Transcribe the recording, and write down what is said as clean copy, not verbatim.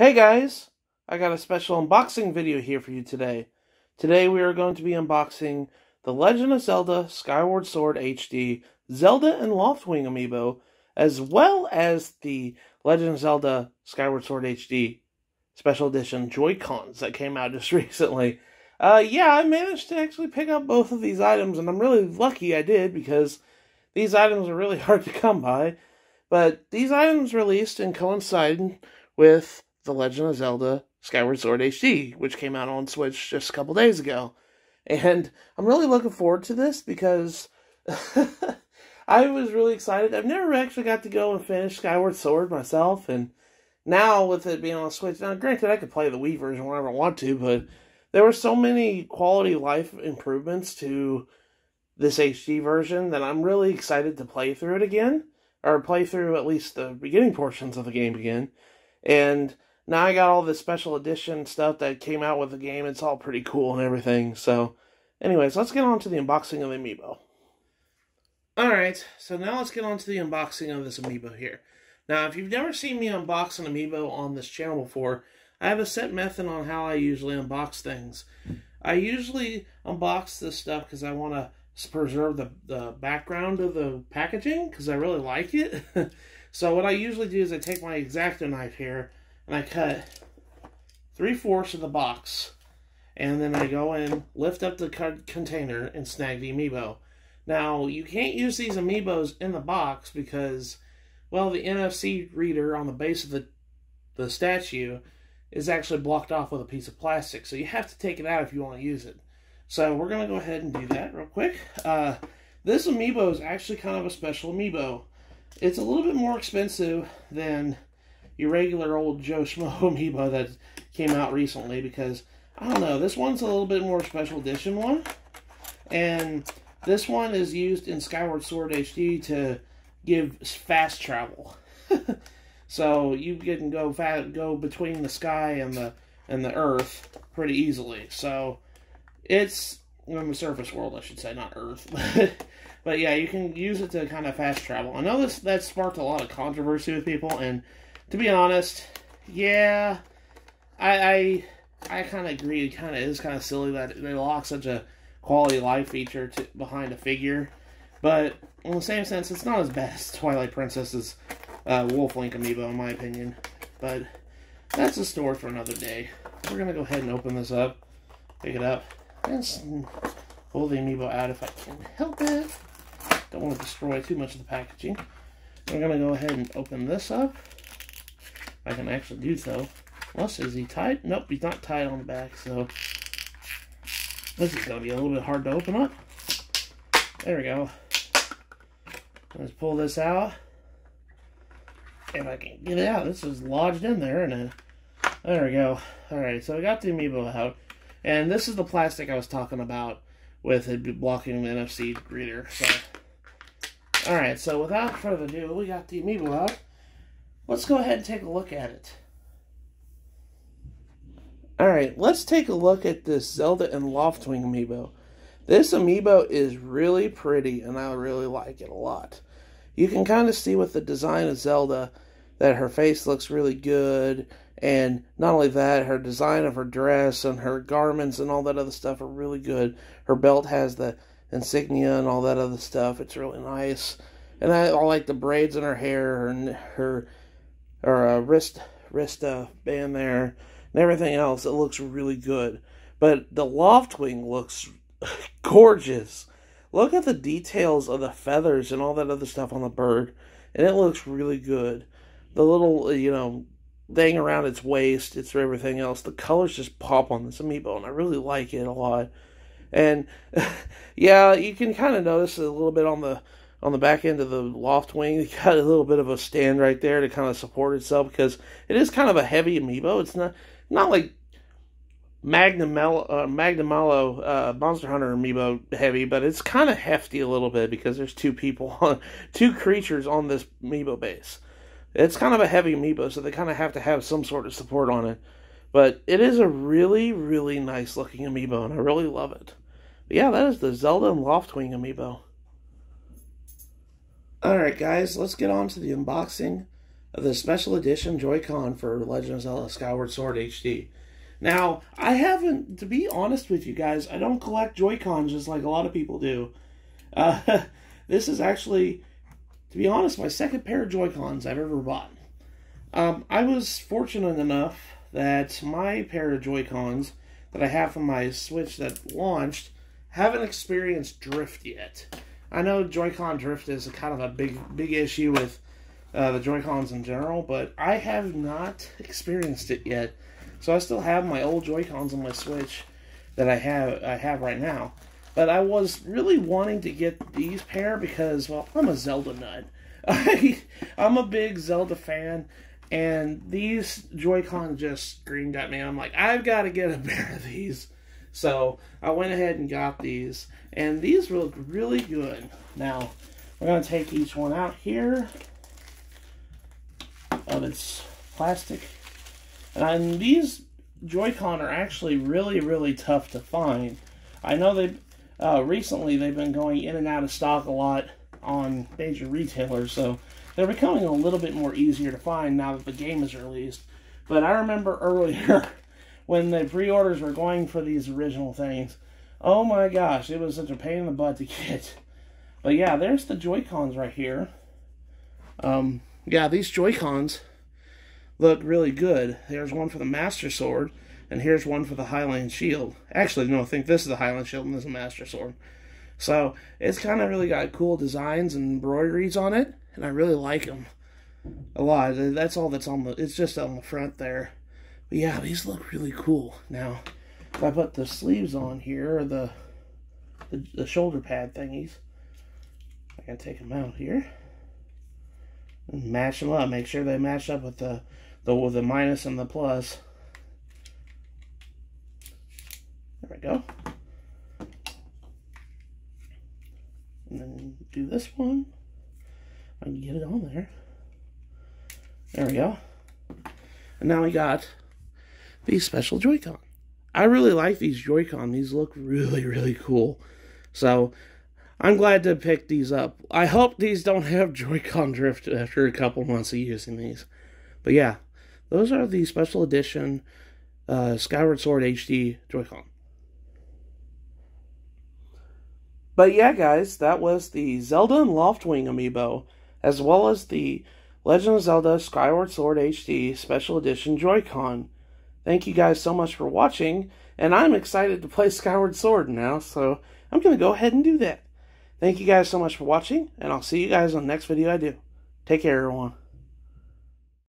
Hey guys, I got a special unboxing video here for you today. Today we are going to be unboxing the Legend of Zelda Skyward Sword HD Zelda and Loftwing Amiibo, as well as the Legend of Zelda Skyward Sword HD Special Edition JoyCons that came out just recently. Yeah, I managed to actually pick up both of these items, and I'm really lucky I did because these items are really hard to come by. But these items released and coincided with The Legend of Zelda Skyward Sword HD, which came out on Switch just a couple days ago. And I'm really looking forward to this because I was really excited. I've never actually got to go and finish Skyward Sword myself, and now with it being on Switch, now granted I could play the Wii version whenever I want to, but there were so many quality of life improvements to this HD version that I'm really excited to play through it again, or play through at least the beginning portions of the game again. And now I got all this special edition stuff that came out with the game. It's all pretty cool and everything. So, anyways, let's get on to the unboxing of the Amiibo. Alright, so now let's get on to the unboxing of this Amiibo here. Now, if you've never seen me unbox an Amiibo on this channel before, I have a set method on how I usually unbox things. I usually unbox this stuff because I want to preserve the background of the packaging because I really like it. So what I usually do is I take my X-Acto knife here and I cut 3/4 of the box, and then I go in, lift up the container, and snag the Amiibo. Now, you can't use these Amiibos in the box because, well, the NFC reader on the base of the statue is actually blocked off with a piece of plastic, so you have to take it out if you want to use it. So we're going to go ahead and do that real quick. This Amiibo is actually kind of a special Amiibo. It's a little bit more expensive than your regular old Joe Schmo Amiibo that came out recently because, I don't know, this one's a little bit more special edition one. And this one is used in Skyward Sword HD to give fast travel. So you can go between the sky and the earth pretty easily. So it's in the surface world, I should say, not Earth. But yeah, you can use it to kind of fast travel. I know that sparked a lot of controversy with people, and to be honest, yeah, I kind of agree. It kind of is kind of silly that they lock such a quality of life feature behind a figure. But in the same sense, it's not as bad as Twilight Princess's Wolf-Link Amiibo, in my opinion. But that's a story for another day. We're going to go ahead and open this up, pick it up, and pull the Amiibo out if I can help it. Don't want to destroy too much of the packaging. We're going to go ahead and open this up. I can actually do so. Unless, is he tied? Nope, he's not tied on the back, so this is going to be a little bit hard to open up. There we go. Let's pull this out. If I can get it out, this is lodged in there, and there we go. Alright, so I got the Amiibo out. And this is the plastic I was talking about with it blocking the NFC reader. So, alright, so without further ado, we got the Amiibo out. Let's go ahead and take a look at it. Alright, let's take a look at this Zelda and Loftwing Amiibo. This Amiibo is really pretty, and I really like it a lot. You can kind of see with the design of Zelda that her face looks really good, and not only that, her design of her dress and her garments and all that other stuff are really good. Her belt has the insignia and all that other stuff. It's really nice. And I like the braids in her hair and her wrist band there and everything else. It looks really good. But the Loftwing looks gorgeous. Look at the details of the feathers and all that other stuff on the bird, and it looks really good. The little, thing around its waist, it's everything else. The colors just pop on this Amiibo, and I really like it a lot. And yeah, you can kind of notice a little bit on the back end of the Loftwing. It got a little bit of a stand right there to kind of support itself because it is kind of a heavy Amiibo. It's not like Magnamalo Monster Hunter Amiibo heavy, but it's kind of hefty a little bit because there's two creatures on this Amiibo base. It's kind of a heavy Amiibo, so they kind of have to have some sort of support on it. But it is a really, really nice looking Amiibo, and I really love it. But yeah, that is the Zelda and Loftwing Amiibo. Alright guys, let's get on to the unboxing the special edition JoyCon for Legend of Zelda Skyward Sword HD. Now, I haven't, to be honest with you guys, I don't collect JoyCons just like a lot of people do. This is actually, to be honest, my second pair of JoyCons I've ever bought. I was fortunate enough that my pair of JoyCons that I have from my Switch that launched haven't experienced drift yet. I know Joy-Con drift is kind of a big issue with the Joy-Cons in general, but I have not experienced it yet. So I still have my old Joy-Cons on my Switch that I have right now. But I was really wanting to get these pair because, well, I'm a Zelda nut. I'm a big Zelda fan, and these Joy-Con just screamed at me. I'm like, I've got to get a pair of these. So I went ahead and got these, and these look really good. Now, we're going to take each one out here of its plastic. And these Joy-Con are actually really tough to find. I know recently they've been going in and out of stock a lot on major retailers, so they're becoming a little bit more easier to find now that the game is released. But I remember earlier when the pre-orders were going for these original things, oh my gosh, it was such a pain in the butt to get. But yeah, there's the Joy-Cons right here. Yeah, these Joy-Cons look really good. There's one for the Master Sword, and here's one for the Highland Shield. Actually, no, I think this is the Highland Shield and this is the Master Sword. So, it's kind of really got cool designs and embroideries on it, and I really like them a lot. That's all that's on the, it's just on the front there. But yeah, these look really cool. Now, if I put the sleeves on here, or the shoulder pad thingies, I can take them out here and match them up. Make sure they match up with the minus and the plus. There we go. And then do this one. I can get it on there. There we go. And now we got these special Joy-Con. I really like these Joy-Con. These look really cool. So, I'm glad to pick these up. I hope these don't have Joy-Con drift after a couple months of using these. But yeah, those are the special edition Skyward Sword HD Joy-Con. But yeah, guys, that was the Zelda and Loftwing Amiibo, as well as the Legend of Zelda Skyward Sword HD Special Edition Joy-Con. Thank you guys so much for watching, and I'm excited to play Skyward Sword now, so I'm going to go ahead and do that. Thank you guys so much for watching, and I'll see you guys on the next video I do. Take care, everyone.